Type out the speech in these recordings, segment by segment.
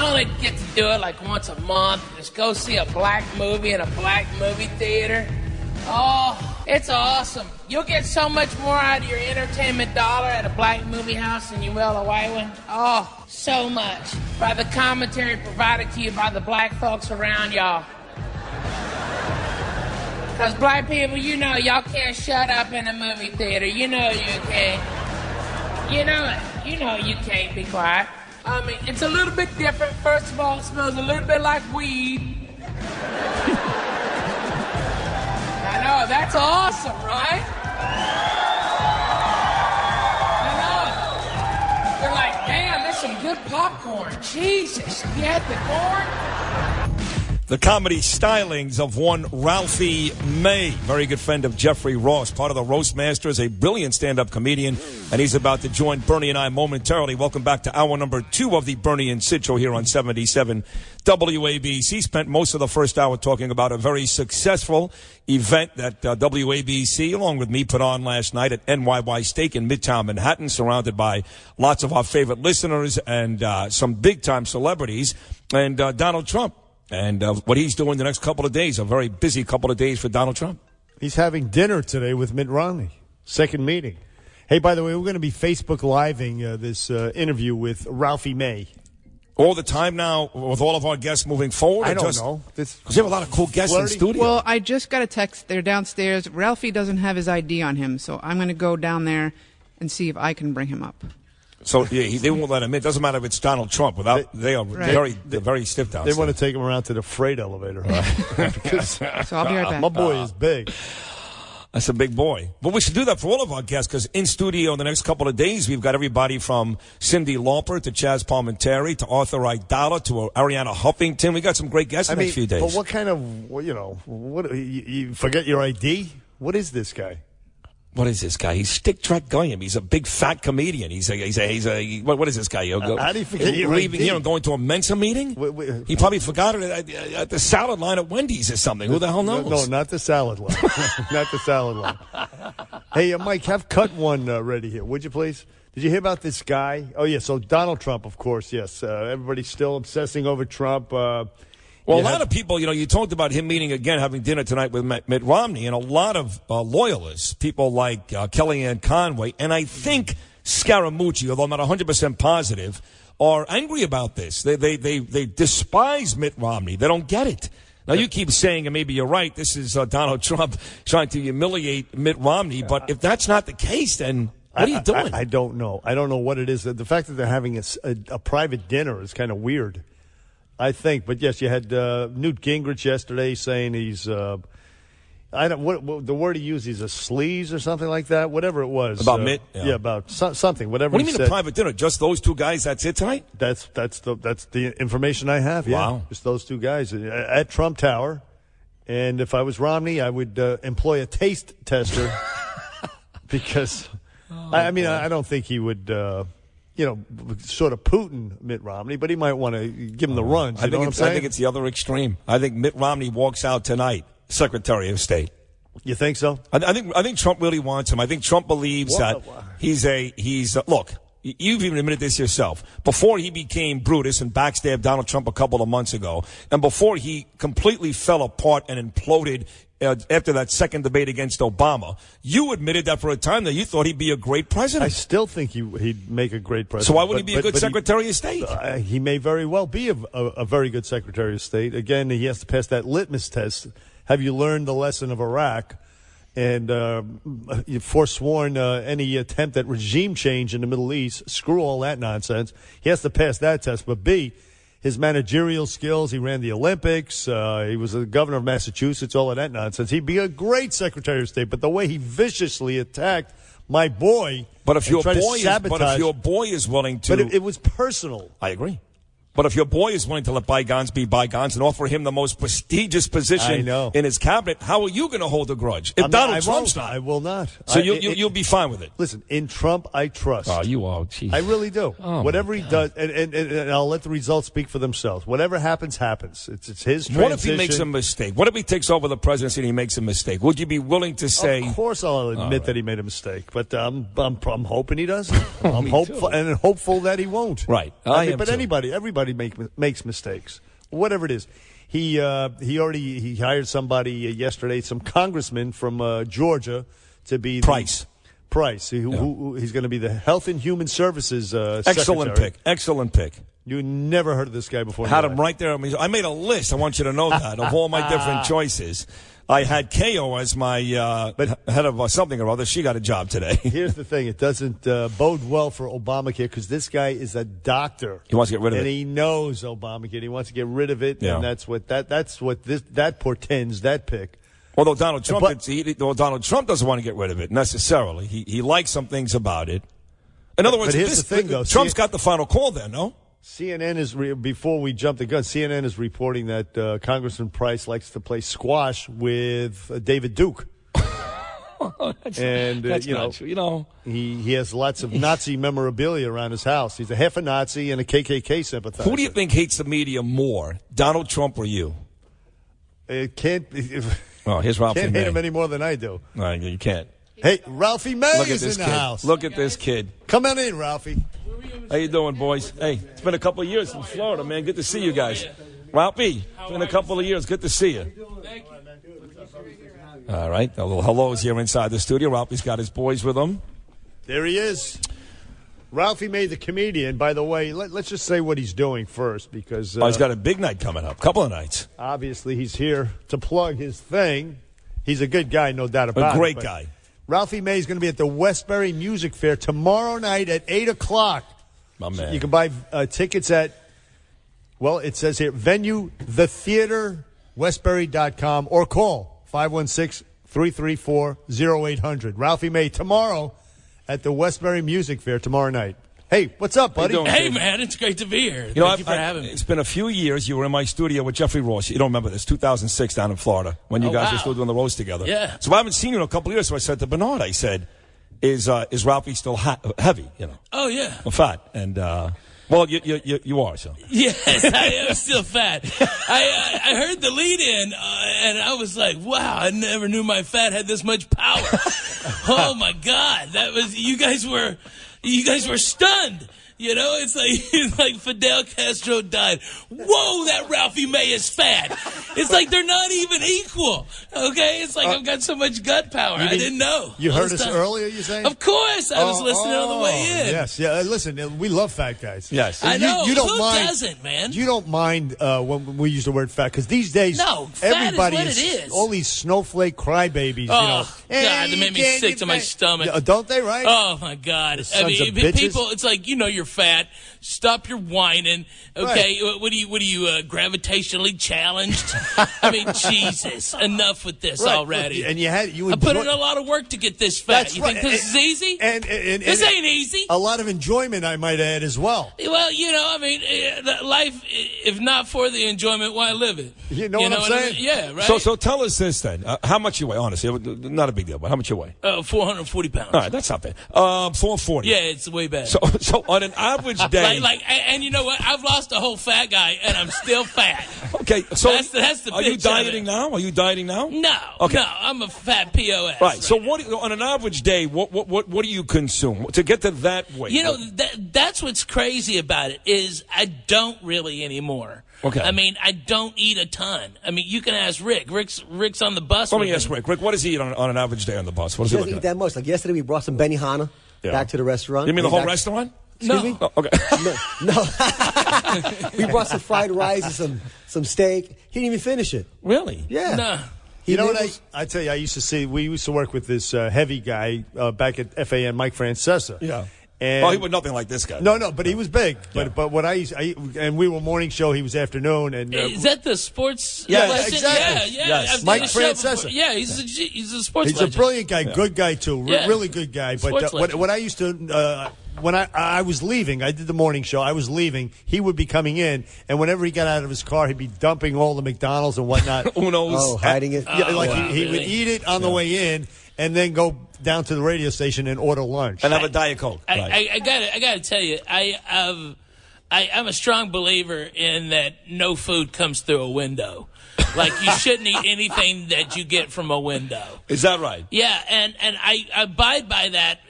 I only get to do it like once a month. Just go see a black movie in a black movie theater. Oh, it's awesome. You'll get so much more out of your entertainment dollar at a black movie house than you will a white one. Oh, so much. By the commentary provided to you by the black folks around y'all. Because black people, you know, y'all can't shut up in a movie theater. You know you can't. You know it. You know you can't be quiet. I mean, it's a little bit different. First of all, it smells a little bit like weed. I know, that's awesome, right? I know. They're like, damn, there's some good popcorn. Jesus, you had the corn? The comedy stylings of one Ralphie May, very good friend of Jeffrey Ross, part of the Roast Masters, a brilliant stand-up comedian, and he's about to join Bernie and I momentarily. Welcome back to hour number 2 of the Bernie and Sid Show here on 77 WABC. Spent most of the first hour talking about a very successful event that WABC, along with me, put on last night at NYY Steak in Midtown Manhattan, surrounded by lots of our favorite listeners and some big-time celebrities, and Donald Trump. And what he's doing the next couple of days, a very busy couple of days for Donald Trump. He's having dinner today with Mitt Romney, second meeting. Hey, by the way, we're going to be Facebook Living this interview with Ralphie May. All the time now with all of our guests moving forward? I don't know. Because we have a lot of cool guests in studio. Well, I just got a text. They're downstairs. Ralphie doesn't have his ID on him, so I'm going to go down there and see if I can bring him up. So yeah, they won't let him in. It doesn't matter if it's Donald Trump. They are very stiff downstairs. They want to take him around to the freight elevator. Because, so I'll be right back. My boy is big. That's a big boy. But we should do that for all of our guests, because in studio in the next couple of days, we've got everybody from Cyndi Lauper to Chaz Palminteri to Arthur Aidala to Ariana Huffington. We got some great guests in the next few days. But what kind of, you forget your ID? What is this guy? What is this guy? He's Stick Track Goyim. He's a big fat comedian. He's a what is this guy? How do you forget your leaving ID? here and going to a Mensa meeting? He probably forgot it at the salad line at Wendy's or something. Who the hell knows? No, not the salad line. Not the salad line. Hey, Mike, have cut one ready here, would you please? Did you hear about this guy? Oh, yeah, so Donald Trump, of course, yes. Everybody's still obsessing over Trump. Well, a lot of people, you talked about him meeting again, having dinner tonight with Mitt Romney, and a lot of loyalists, people like Kellyanne Conway, and I think Scaramucci, although I'm not 100% positive, are angry about this. They despise Mitt Romney. They don't get it. Now, you keep saying, and maybe you're right, this is Donald Trump trying to humiliate Mitt Romney, but if that's not the case, then what are you doing? I don't know. I don't know what it is. The fact that they're having a private dinner is kind of weird. I think, but yes, you had Newt Gingrich yesterday saying he's, I don't what the word he used, he's a sleaze or something like that, whatever it was. About Mitt? Yeah, about something, whatever. What do you mean a private dinner? Just those two guys? That's it tonight? That's the information I have. Yeah, wow, just those two guys at Trump Tower. And if I was Romney, I would employ a taste tester because, I don't think he would. Sort of Putin Mitt Romney, but he might want to give him the runs. I think it's the other extreme. I think Mitt Romney walks out tonight, Secretary of State. You think so? I think Trump really wants him. I think Trump believes that he's look. You've even admitted this yourself. Before he became Brutus and backstabbed Donald Trump a couple of months ago, and before he completely fell apart and imploded after that second debate against Obama, you admitted that for a time that you thought he'd be a great president. I still think he'd make a great president. So why wouldn't he be a good Secretary of State? He may very well be a very good Secretary of State. Again, he has to pass that litmus test. Have you learned the lesson of Iraq? And you forsworn any attempt at regime change in the Middle East. Screw all that nonsense. He has to pass that test. But B, his managerial skills, he ran the Olympics, he was the governor of Massachusetts, all of that nonsense. He'd be a great Secretary of State. But the way he viciously attacked my boy, but if your boy is willing to, but it was personal. I agree. But if your boy is willing to let bygones be bygones and offer him the most prestigious position in his cabinet, how are you going to hold a grudge? If Donald Trump's not. I will not. So you'll be fine with it. Listen, in Trump, I trust. Oh, you are. Geez. I really do. Whatever he does, and I'll let the results speak for themselves. Whatever happens, happens. It's his transition. What if he makes a mistake? What if he takes over the presidency and he makes a mistake? Would you be willing to say? Of course, I'll admit that he made a mistake, but I'm hoping he doesn't. I'm hopeful that he won't. Right. But anybody everybody makes mistakes, whatever it is. He hired somebody yesterday, some congressman from Georgia, to be Price, who he's going to be the Health and Human Services excellent secretary. Excellent pick. You never heard of this guy before. Had him right there. I made a list. I want you to know that of all my different choices. I had KO as my head of something or other. She got a job today. Here's the thing. It doesn't bode well for Obamacare because this guy is a doctor. He wants to get rid of it. And he knows Obamacare. He wants to get rid of it. Yeah. And that's what that portends, that pick. Although Donald Trump doesn't want to get rid of it necessarily. He likes some things about it. In other words, but here's the thing, though. Trump's got the final call there, no? CNN is, before we jump the gun, CNN is reporting that Congressman Price likes to play squash with David Duke. That's not true. You know, he has lots of Nazi memorabilia around his house. He's a half a Nazi and a KKK sympathizer. Who do you think hates the media more, Donald Trump or you? It can't. Oh, here's Ralphie Can't May. hate him any more than I do. No, you can't. Hey, Ralphie May Look at is this in the kid. house. Look at this kid. Come on in, Ralphie. How you doing, boys? Hey, it's been a couple of years in Florida, man. Good to see you guys. Ralphie, it's been a couple of years. Good to see you. All right, a little hellos here inside the studio. Ralphie's got his boys with him. There he is. Ralphie May, the comedian. By the way, let's just say what he's doing first, because He's got a big night coming up. Couple of nights. Obviously, he's here to plug his thing. He's a good guy, no doubt about it. A great guy. Ralphie May is going to be at the Westbury Music Fair tomorrow night at 8 o'clock. My man. So you can buy tickets at, well, it says here, venue, thetheaterwestbury.com, or call 516-334-0800. Ralphie May tomorrow at the Westbury Music Fair tomorrow night. Hey, what's up, buddy? Hey, man, it's great to be here. You know, Thank you for having me. It's been a few years. You were in my studio with Jeffrey Ross. You don't remember this, 2006 down in Florida, when you guys were still doing the roast together. Yeah. So I haven't seen you in a couple of years, so I said to Bernard, I said, is Ralphie still heavy, you know? Oh, yeah. Or fat? And, well, you are, so. Yes, I am still fat. I heard the lead-in, and I was like, wow, I never knew my fat had this much power. Oh, my God. You guys were stunned. You know, it's like Fidel Castro died. Whoa, that Ralphie May is fat. It's like they're not even equal. Okay? It's like I've got so much gut power. I didn't know. You heard us earlier, you saying? Of course. I was listening on the way in. Yes. Yeah. Listen, we love fat guys. Yes. I know. You don't Who mind, doesn't, man? You don't mind when we use the word fat, because these days, everybody is. All these snowflake crybabies. Oh, you know, God, they made me sick to my stomach. Don't they, right? Oh, my God. Sons of bitches. People, it's like, you're fat. Stop your whining. Okay, right. What are you gravitationally challenged? I mean, Jesus, enough with this already. And I put in a lot lot of work to get this fat. That's you think this is easy? This ain't easy. A lot of enjoyment, I might add, as well. Well, you know, I mean, life, if not for the enjoyment, why live it? You know what I'm saying? Yeah, right? So tell us this then. How much you weigh, honestly? Not a big deal, but how much you weigh? 440 pounds. All right, that's not bad. 440. Yeah, it's way bad. So on an average day. And you know what? I've lost a whole fat guy, and I'm still fat. Okay, so that's the are you dieting now? Are you dieting now? No, okay. No, I'm a fat POS. Right. So what on an average day? What do you consume to get to that weight? You know, that's what's crazy about it is I don't really anymore. Okay. I mean, I don't eat a ton. I mean, you can ask Rick. Rick's on the bus. Let me ask Rick. Rick, what does he eat on an average day on the bus? What does he doesn't eat that much. Like yesterday, we brought some Benihana back to the restaurant. You mean the whole restaurant? Excuse me? Oh, okay. No. We brought some fried rice and some steak. He didn't even finish it. Really? Yeah. No. You know what I tell you, we used to work with this heavy guy back at FAN, Mike Francesa. Yeah. And he was nothing like this guy. No, but he was big. Yeah. But what and we were morning show, he was afternoon. And is that the sports? Yeah, legend? exactly. Yeah. Yes. Mike Francesa. Yeah, he's a sports He's legend. a brilliant guy, good guy too, really good guy. But what I used to. When I was leaving, I did the morning show. I was leaving. He would be coming in, and whenever he got out of his car, he'd be dumping all the McDonald's and whatnot. Uno's. Oh, hiding it. Yeah, he would eat it on the way in, and then go down to the radio station and order lunch and have a Diet Coke. I gotta tell you, I'm a strong believer in that no food comes through a window. Like, you shouldn't eat anything that you get from a window. Is that right? Yeah, and I abide by that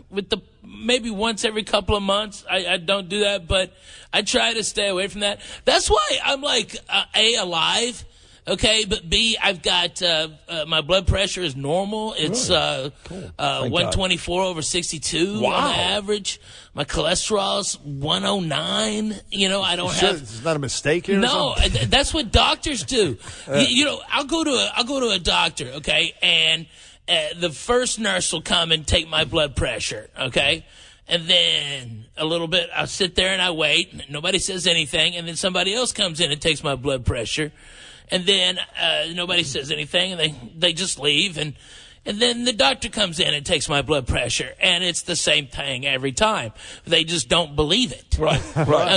with the maybe once every couple of months. I don't do that, but I try to stay away from that. That's why I'm like, A, alive. Okay, but B, I've got my blood pressure is normal. It's 124 over 62 on average. My cholesterol's 109. You know, I don't have. It's not a mistake here. No, that's what doctors do. You know, I'll go to a doctor. Okay, and the first nurse will come and take my blood pressure. Okay. And then a little bit, I'll sit there and I wait. And nobody says anything, and then somebody else comes in and takes my blood pressure. And then nobody says anything, and they just leave. And then the doctor comes in and takes my blood pressure, and it's the same thing every time. They just don't believe it. Right.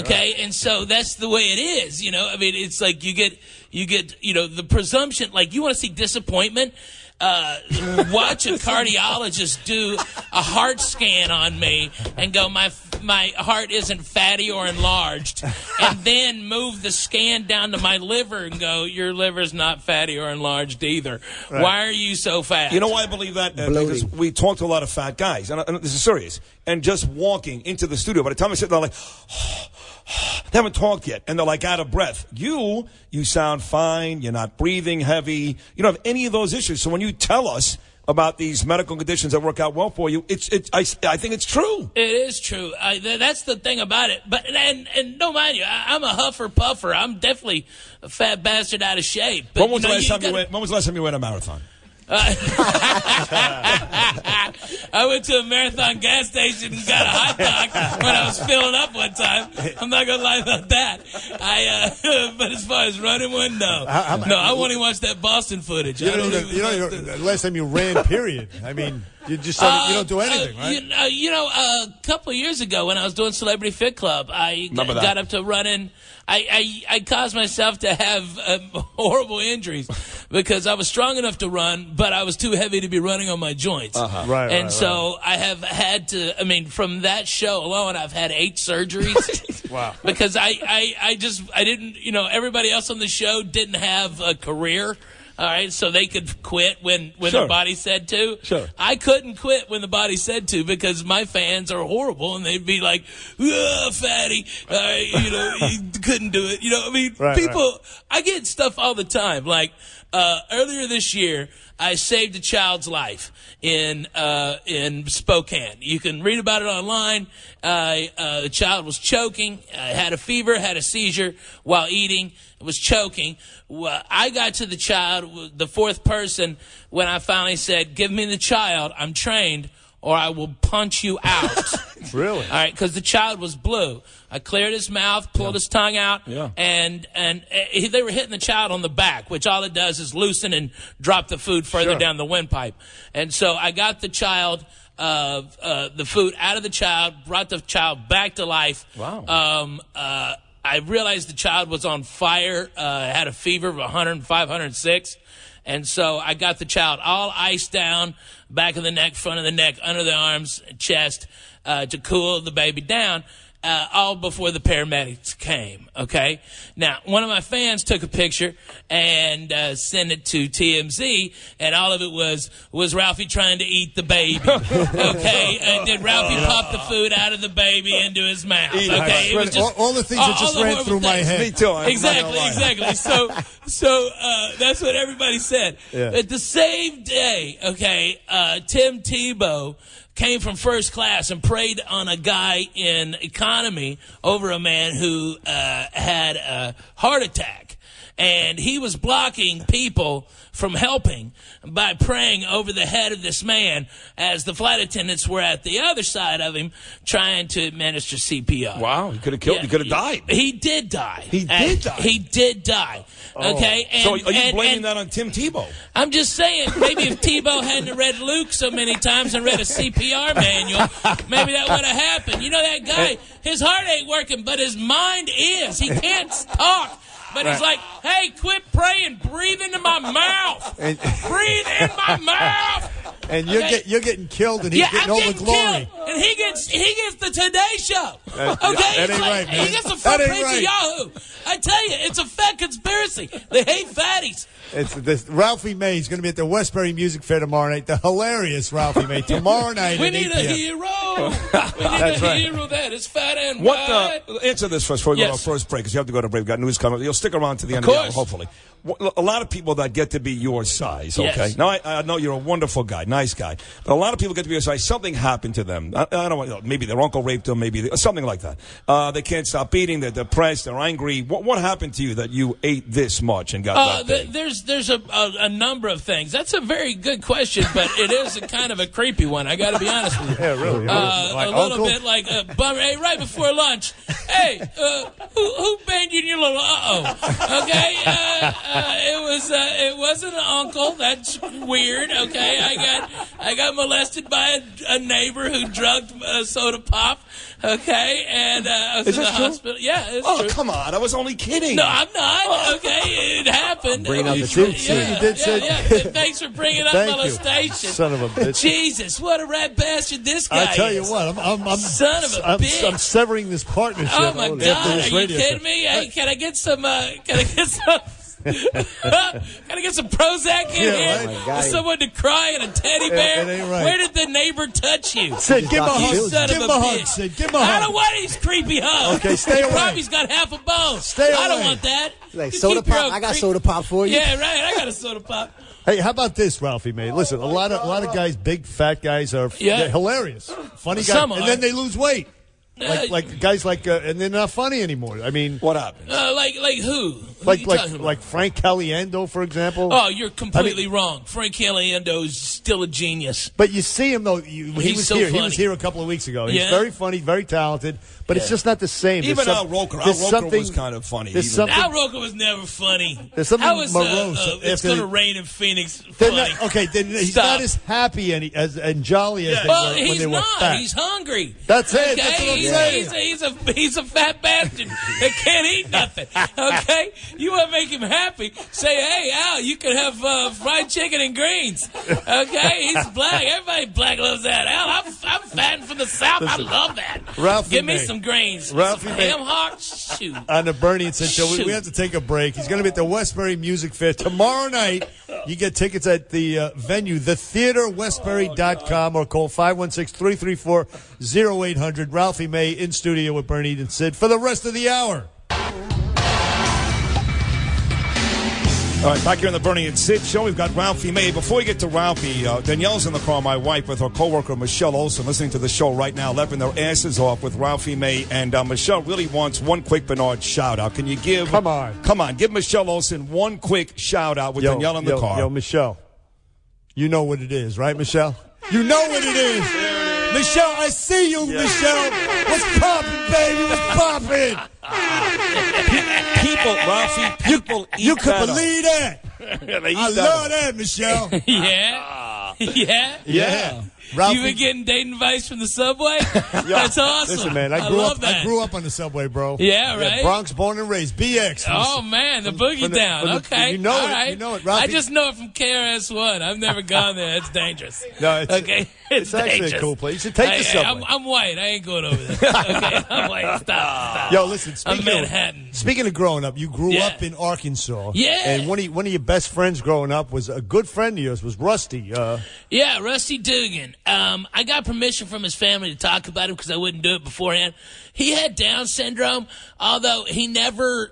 Okay, and so that's the way it is. You know, I mean, it's like you get the presumption. Like, you want to see disappointment. Watch a cardiologist do a heart scan on me and go, my heart isn't fatty or enlarged, and then move the scan down to my liver and go, your liver's not fatty or enlarged either. Right. Why are you so fat? You know why I believe that? Because we talk to a lot of fat guys, and this is serious, and just walking into the studio, by the time I sit there, like, they haven't talked yet, and they're like out of breath. You sound fine. You're not breathing heavy. You don't have any of those issues. So when you tell us about these medical conditions that work out well for you, I think it's true. It is true. That's the thing about it. But and don't mind you, I'm a huffer puffer. I'm definitely a fat bastard out of shape. But, when was the last time you ran a marathon? I went to a Marathon gas station and got a hot dog when I was filling up one time. I'm not gonna lie about that. But as far as running one, no. I want to watch that Boston footage. The last time you ran, period. I mean, you just you don't do anything, right? A couple of years ago when I was doing Celebrity Fit Club, I got up to running. I caused myself to have horrible injuries because I was strong enough to run, but I was too heavy to be running on my joints. Right. So I have had to, from that show alone, I've had 8 surgeries. Wow. Because I didn't, everybody else on the show didn't have a career. All right, so they could quit when the body said to. Sure. I couldn't quit when the body said to because my fans are horrible and they'd be like, fatty, you couldn't do it. People, I get stuff all the time. Like, earlier this year, I saved a child's life in Spokane. You can read about it online. The child was choking, had a fever, had a seizure while eating, was choking. Well, I got to the child, the 4th person, when I finally said, give me the child, I'm trained, or I will punch you out. Really? All right, because the child was blue. I cleared his mouth, pulled his tongue out, and they were hitting the child on the back, which all it does is loosen and drop the food further down the windpipe. And so I got the child, the food out of the child, brought the child back to life. Wow. I realized the child was on fire, had a fever of 105, 106. And so I got the child all iced down, back of the neck, front of the neck, under the arms, chest, to cool the baby down, all before the paramedics came, okay? Now, one of my fans took a picture and sent it to TMZ, and all of it was Ralphie trying to eat the baby, okay? Did Ralphie pop the food out of the baby into his mouth, okay? It was just all the things that just ran through my head. Me too. Exactly. So that's what everybody said. Yeah. At the same day, okay, Tim Tebow came from first class and preyed on a guy in economy over a man who had a heart attack. And he was blocking people from helping by praying over the head of this man as the flight attendants were at the other side of him trying to administer CPR. Wow, he could have killed. He could have died. He did die. He did die. Okay. And, so are you blaming that on Tim Tebow? I'm just saying, maybe if Tebow hadn't read Luke so many times and read a CPR manual, maybe that would have happened. You know, that guy, his heart ain't working, but his mind is. He can't talk. But he's like, hey, quit praying. Breathe into my mouth. Breathe in my mouth. And you're getting killed, and he's getting all the glory. and he gets the Today Show. Okay, that ain't right, man. He gets the front That ain't page of Yahoo. I tell you, it's a fat conspiracy. They hate fatties. It's this Ralphie May is going to be at the Westbury Music Fair tomorrow night. The hilarious Ralphie May tomorrow night. We at need 8 a p.m. hero. We need a hero that is fat and wide. Answer this first before we go to our Yes. first break, because you have to go to break. We've got news coming. You'll stick around to the end of the hour, hopefully. A lot of people that get to be your size, okay? Yes. Now, I know you're a wonderful guy, nice guy, but a lot of people get to be your size. Something happened to them. I don't know, maybe their uncle raped them, something like that. They can't stop eating, they're depressed, they're angry. What happened to you that you ate this much and got that big? There's a number of things. That's a very good question, but it is a kind of a creepy one. I got to be honest with you. Yeah, really. A little bit like bummer. Hey, right before lunch. Hey, who banged you in your little Okay, it wasn't an uncle. That's weird. Okay, I got molested by a neighbor who drugged soda pop. Okay, and I was in the hospital. Yeah, it's true. Come on, I was only kidding. No, I'm not. Okay, it happened. Bringing out the truth. You did say. Thanks for bringing up Thank you. molestation. Son of a bitch. Jesus, what a rat bastard this guy I tell you is. what, I'm Son of a bitch. I'm severing this partnership. Oh my after God! this Are you radio kidding show. me? Hey, can I get some? Can I get some? Can I get some Prozac in Yeah, here? right. My God. Someone to cry and a teddy bear. It ain't right. Where did the neighbor touch you? Sid, give him a Dr. hug. Shields. Son Give of him a a hug, bitch. Sid. Give him a I hug. don't want these creepy hugs. Okay, stay He away. probably's got half a bone. Stay I don't away. want that. Like You soda keep your pop. own I got creep- soda pop for you. Yeah, right. I got a soda pop. Hey, how about this, Ralphie May? Listen, a lot of guys, big fat guys, are they're hilarious, funny guys, Some and are. then they lose weight. Like guys and they're not funny anymore. I mean, What happened? Like who? Who like you talking about? like Frank Caliendo, for example. Oh, you're completely wrong. Frank Caliendo is still a genius. But you see him though. He He's was so here. He funny. was here a couple of weeks ago. He's Yeah. very funny, very talented. But it's just not the same. Even There's Al Roker. Al there's Roker something- was kind of funny. There's even. something. Al Roker was never funny. There's something How is morose It's after Gonna the- Rain in Phoenix They're funny? not, okay, then he's Stop. not as happy and jolly as they Well, were when he's they were not. fat. He's hungry. That's it. Okay? That's what I'm saying. He's a fat bastard that can't eat nothing. Okay? You want to make him happy, say, hey, Al, you can have fried chicken and greens. Okay? He's black. Everybody black loves that. Al, I'm fat and from the South. I love that. Ralphie Give me May. some greens. Ralphie some May. ham hocks. Shoot. On the Bernie and Sid show, we Shoot. have to take a break. He's going to be at the Westbury Music Fair tomorrow night. You get tickets at the venue, thetheaterwestbury.com, or call 516-334-0800. Ralphie May in studio with Bernie and Sid for the rest of the hour. All right, back here on the Bernie and Sid show, we've got Ralphie May. Before we get to Ralphie, Danielle's in the car, my wife, with her coworker Michelle Olsen, listening to the show right now, laughing their asses off with Ralphie May. And Michelle really wants one quick Bernard shout-out. Can you give... Come on. Give Michelle Olsen one quick shout-out with Danielle in the car. Yo, Michelle, you know what it is, right, Michelle? You know what it is. Michelle, I see you, Michelle. What's poppin', baby? What's poppin'? People eat You could better. believe that. They eat I better. love that, Michelle. Yeah. Yeah. Yeah. You been getting dating advice from the subway? That's awesome. Listen, man, I grew up on the subway, bro. Yeah, right? Bronx, born and raised. BX. Oh, man, the boogie down. Okay. You know all it. right. You know it, Ralphie. I just know it from KRS-One. I've never gone there. It's dangerous. No, it's, okay. it's actually dangerous. a cool place. You should take the subway. I'm white. I ain't going over there. Okay, I'm white. Stop. Yo, listen, I'm Manhattan. Speaking of growing up, you grew up in Arkansas. Yeah. And one of your best friends growing up was a good friend of yours, was Rusty. Yeah, Rusty Dugan. I got permission from his family to talk about him because I wouldn't do it beforehand. He had Down syndrome, although he never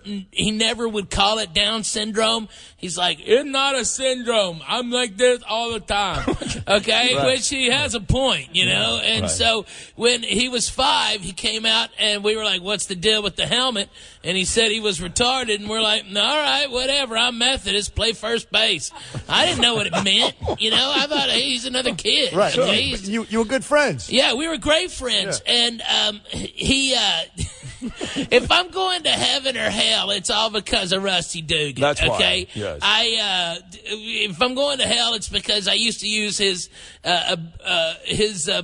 would call it Down syndrome. He's like, it's not a syndrome. I'm like this all the time. Okay? Right. Which he has a point, you know? And so when he was 5, he came out and we were like, what's the deal with the helmet? And he said he was retarded. And we're like, all right, whatever. I'm Methodist. Play first base. I didn't know what it meant. You know, I thought, hey, he's another kid. Right. Okay? He's- You were good friends. yeah, we were great friends, and he. If I'm going to heaven or hell, it's all because of Rusty Dugan. That's why, okay. yes. If I'm going to hell, it's because I used to use his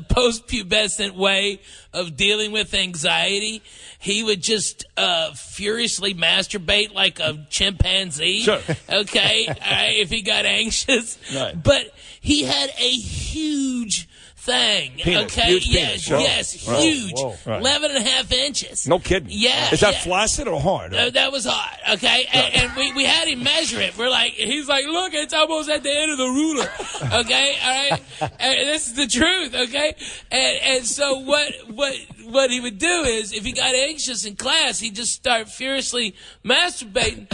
post-pubescent way of dealing with anxiety. He would just furiously masturbate like a chimpanzee. Sure. Okay, if he got anxious. Right. But he had a huge thing. Penis. Okay, Huge yes, penis. Whoa. yes, Whoa. huge, Whoa. Right. 11.5 inches. No kidding. Yeah. Is that yeah. flaccid or hard? That was hot, okay? And we had him measure it. We're like, he's like, look, it's almost at the end of the ruler, okay? All right? And this is the truth, okay? And so what he would do is, if he got anxious in class, he'd just start furiously masturbating.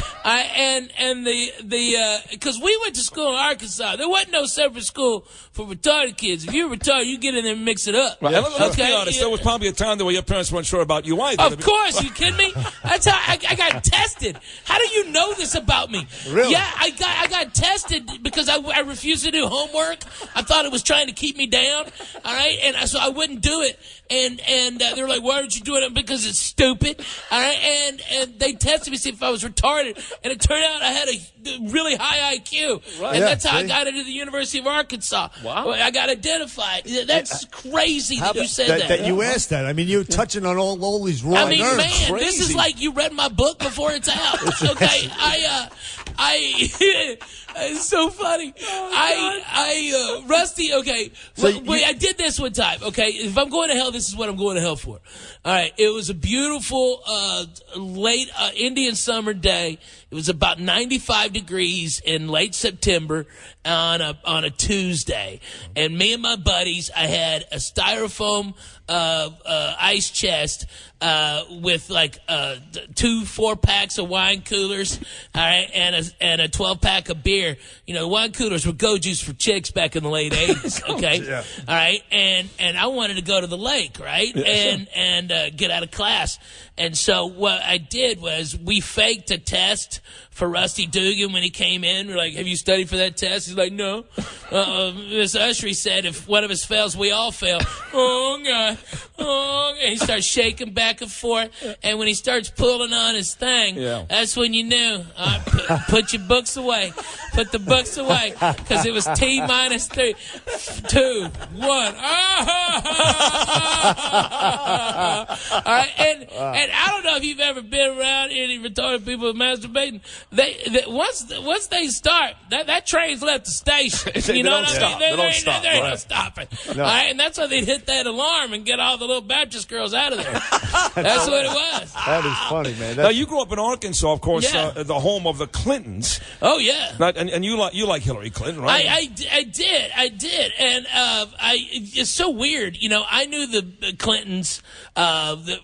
Because we went to school in Arkansas. There wasn't no separate school for retarded kids. If you're retarded, you get in there and mix it up. Right. Let's be Okay? honest. Yeah. There was probably a time where your parents weren't sure about you either. Of course, you kidding me? That's how I got tested. How do you know this about me? Really? Yeah, I got tested because I refused to do homework. I thought it was trying to keep me down. All right, and so I wouldn't do it. And they were like, "Why aren't you doing it?" Because it's stupid. All right, and they tested me to see if I was retarded, and it turned out I had a really high IQ, Right. and Yeah, that's how I see? got into the University of Arkansas. Wow. I got identified. That's crazy that you said That you asked that. I mean, you're touching on all these raw I mean, nerves. man, this Crazy. is like you read my book before it's out. Okay, it's so funny. Rusty. Okay, So wait, I did this one time. Okay, if I'm going to hell, this is what I'm going to hell for. All right, it was a beautiful late Indian summer day. It was about 95 degrees in late September on a Tuesday, and me and my buddies, I had a styrofoam ice chest with like 2 4-packs of wine coolers, all right, and a 12-pack of beer. You know, the wine coolers were go juice for chicks back in the late 80s. Okay, Yeah. all right, and I wanted to go to the lake, right, and get out of class. And so what I did was we faked a test for Rusty Dugan when he came in. We're like, "Have you studied for that test?" He's like, "No." Miss Ushery said, "If one of us fails, we all fail." Oh, God. Oh, and he starts shaking back and forth. And when he starts pulling on his thing, that's when you knew. Put your books away. Put the books away. Because it was T minus 3, 2, 1. All right. And I don't know if you've ever been around any retarded people masturbating. Once they start, that train's left the station. You know what I mean? They don't stop. There ain't no stopping. No. All right, and that's why they'd hit that alarm and get all the little Baptist girls out of there. That's what it was. That is funny, man. Now you grew up in Arkansas, of course, Yeah. the home of the Clintons. Oh yeah. And you like Hillary Clinton, right? I did, and it's so weird. You know, I knew the Clintons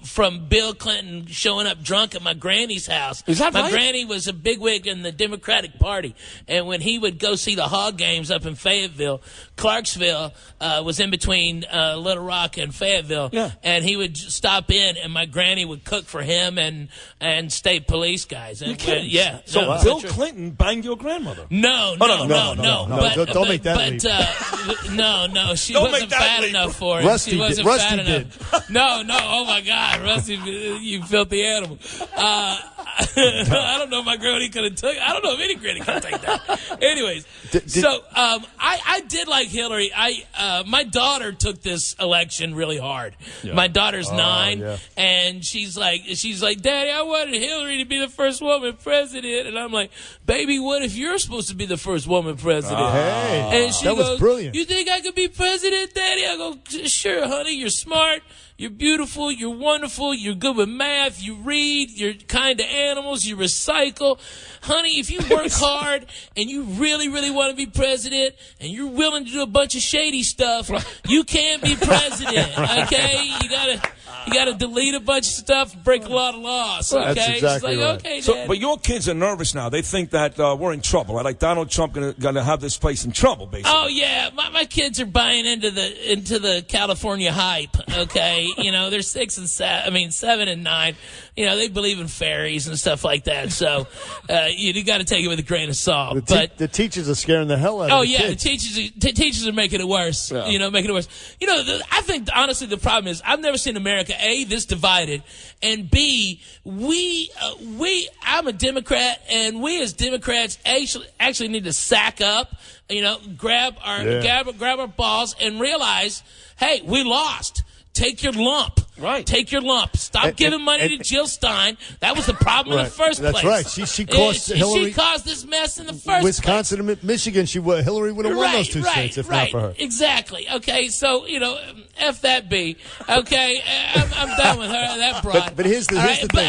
from Bill Clinton showing up drunk at my granny's house. Is that my right? granny was a bigwig in the Democratic Party, and when he would go see the Hog games up in Fayetteville, Clarksville was in between Little Rock and Fayetteville, and he would stop in, and my granny would cook for him and state police guys. And, yeah. So no, Bill true. Clinton banged your grandmother. No. No, don't make that leap. No, she Don't wasn't make that fat leap. enough for it. Rusty She wasn't did. fat Rusty enough. No, oh my God, Rusty, you filthy animal. I don't know if my granny could have took. I don't know if any granny could take that. Anyways, I did like Hillary. My daughter took this election really hard. My daughter's 9, and she's like, "Daddy, I wanted Hillary to be the first woman president," and I'm like, "Baby, what if you're supposed to be the first woman president?" Hey, and she that was goes, brilliant. "You think I could be president, Daddy?" I go, "Sure, honey. You're smart. You're beautiful. You're wonderful. You're good with math. You read. You're kind to animals. You recycle. Honey, if you work hard and you really, really want to be president and you're willing to do a bunch of shady stuff, you can be president, okay? You gotta delete a bunch of stuff and break a lot of laws, okay? That's exactly She's like, right. okay, So, Dad. but your kids are nervous now. They think that we're in trouble, right? Like Donald Trump gonna have this place in trouble, basically. Oh yeah, my kids are buying into the California hype. Okay, you know they're 7 and 9. You know they believe in fairies and stuff like that. So you got to take it with a grain of salt. The teachers are scaring the hell out of the kids. The teachers are making it worse. Yeah. You know, making it worse. You know, I think honestly the problem is I've never seen America A, this divided, and B, I'm a Democrat, and we as Democrats actually need to sack up. You know, grab our balls and realize, hey, we lost. Take your lump. Right. Take your lump. Stop giving money to Jill Stein. That was the problem in the first place. That's right. She caused Hillary. She caused this mess in the first Wisconsin place. and Michigan. Hillary would have won those two states if not for her. Exactly. Okay, so, F that B. Okay, I'm done with her, that broad. But here's the thing. But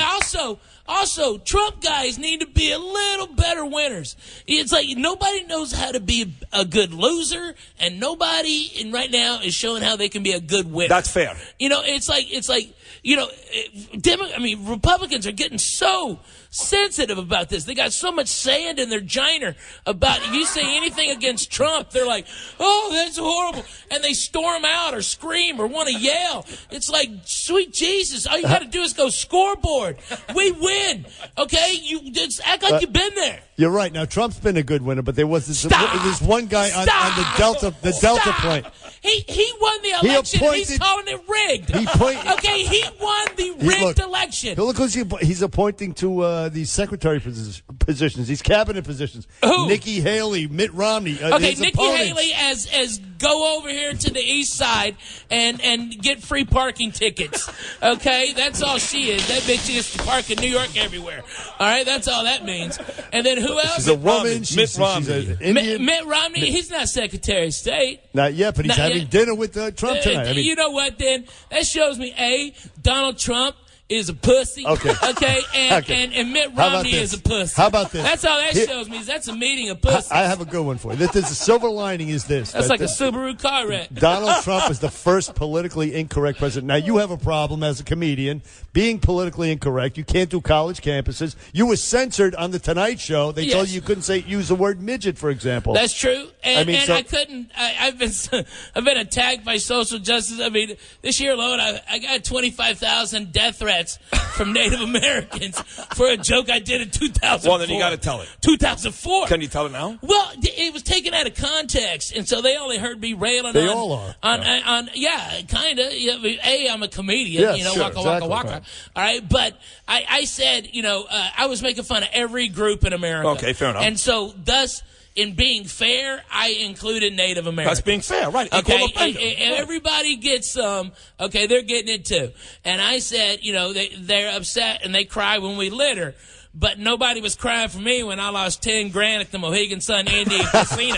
also, Trump guys need to be a little better winners. It's like nobody knows how to be a good loser, and nobody right now is showing how they can be a good winner. That's fair. It's like Republicans are getting so sensitive about this. They got so much sand in their giner about if you say anything against Trump, they're like, oh, that's horrible. And they storm out or scream or want to yell. It's like, sweet Jesus, all you got to do is go scoreboard. We win. Okay? You just act like you've been there. You're right. Now, Trump's been a good winner, but there was this one guy on the Delta plane. He won the election. He's calling it rigged. He won the rigged election. Look he's appointing to these secretary positions, these cabinet positions. Who? Nikki Haley, Mitt Romney. Nikki Haley as go over here to the east side and get free parking tickets. Okay, that's all she is. That bitch gets to park in New York everywhere. All right, that's all that means. And then who else? She's a woman. Mitt Romney. Mitt Romney. He's not Secretary of State. Not yet, but he's having dinner with Trump tonight. You know what? Then that shows me Donald Trump is a pussy. Okay. And Mitt Romney is a pussy. How about this? That's all that shows me. Is that's a meeting of pussies. I have a good one for you. The silver lining is this. That's like a Subaru car wreck. Donald Trump is the first politically incorrect president. Now, you have a problem as a comedian being politically incorrect. You can't do college campuses. You were censored on The Tonight Show. They told you couldn't use the word midget, for example. That's true. And I couldn't. I've been attacked by social justice. I mean, this year alone, I got 25,000 death threats from Native Americans for a joke I did in 2004. Well, then you got to tell it. 2004. Can you tell it now? Well, it was taken out of context, and so they only heard me railing they all are. Kind of. I'm a comedian, waka, waka. All right, but I said, I was making fun of every group in America. Okay, fair enough. And so, thus, in being fair, I included Native Americans. That's being fair, right? Okay, everybody gets some. Okay, they're getting it too. And I said, they're upset and they cry when we litter. But nobody was crying for me when I lost $10,000 at the Mohegan Sun Indian Casino.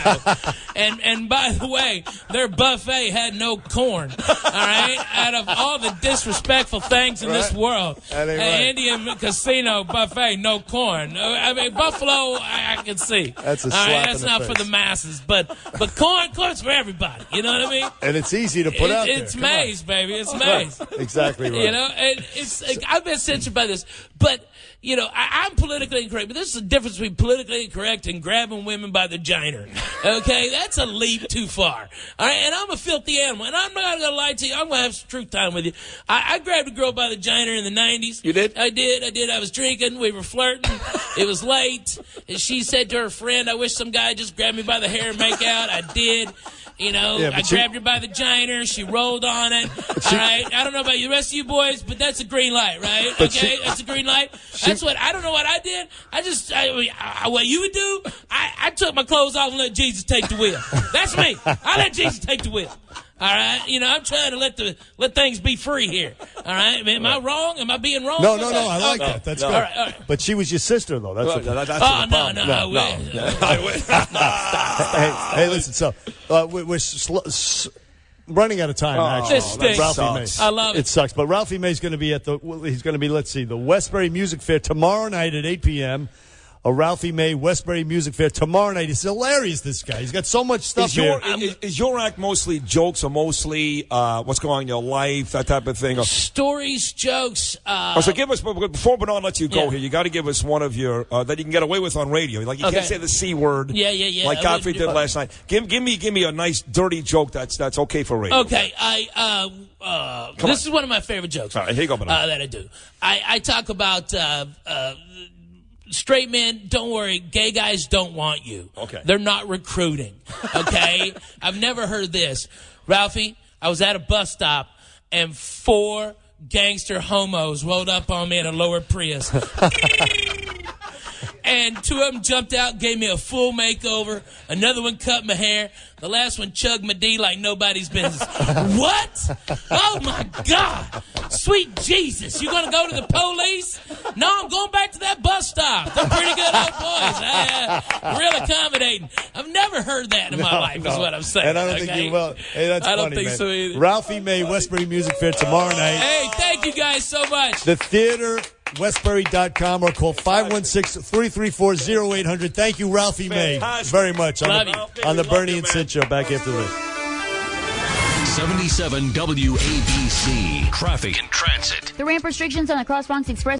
And by the way, their buffet had no corn. All right? Out of all the disrespectful things in this world, Indian Casino buffet, no corn. I mean, Buffalo, I can see. That's a slap That's in the not face. for the masses. But corn's for everybody. You know what I mean? And it's easy to put out there. It's maize, baby. It's maize. Exactly right. I've been censored by this. But, I'm politically incorrect, but there's a difference between politically incorrect and grabbing women by the giner. Okay? That's a leap too far. All right? And I'm a filthy animal. And I'm not going to lie to you. I'm going to have some truth time with you. I grabbed a girl by the giner in the 90s. You did? I did. I was drinking. We were flirting. It was late. And she said to her friend, I wish some guy just grabbed me by the hair and make out. I did. I grabbed her by the giner. She rolled on it. All right. I don't know about the rest of you boys, but that's a green light, right? Okay. That's a green light. That's what, I don't know what I did. What you would do, I took my clothes off and let Jesus take the wheel. That's me. I let Jesus take the wheel. All right, I'm trying to let things be free here. All right, am I wrong? Am I being wrong? No, I like that. That's good. All right. But she was your sister, though. That's Hey, listen. So we're running out of time. Actually, this stinks. Ralphie May. I love it. It sucks, but Ralphie May is going to be the Westbury Music Fair tomorrow night at 8 p.m. A Ralphie May Westbury Music Fair tomorrow night. He's hilarious, this guy. He's got so much stuff here. Is your act mostly jokes or mostly what's going on in your life, that type of thing? Stories, jokes. So give us, before Bernard lets you go here, you got to give us one of your, that you can get away with on radio. Like, you can't say the C word. Yeah. Like Godfrey did last night. Give me a nice, dirty joke that's okay for radio. Okay, this is one of my favorite jokes. All right, here you go, Bernard. That I do. I talk about, straight men, don't worry, gay guys don't want you. Okay. They're not recruiting. Okay? I've never heard this. Ralphie, I was at a bus stop and 4 gangster homos rolled up on me in a lower Prius. And 2 of them jumped out, gave me a full makeover. Another one cut my hair. The last one chugged my D like nobody's business. What? Oh, my God. Sweet Jesus. You going to go to the police? No, I'm going back to that bus stop. They're pretty good old boys. Real accommodating. I've never heard that in my life is what I'm saying. And I don't think you will. Hey, that's funny, I don't think man. so either. Ralphie May, Westbury Music Fair tomorrow night. Hey, thank you guys so much. The Theater, Westbury.com, or call 516-334-0800. Thank you, Ralphie May, very much. Love On the Bernie and Sid Show. Back after this. 77 WABC. Traffic and Transit. The ramp restrictions on the Cross Bronx Express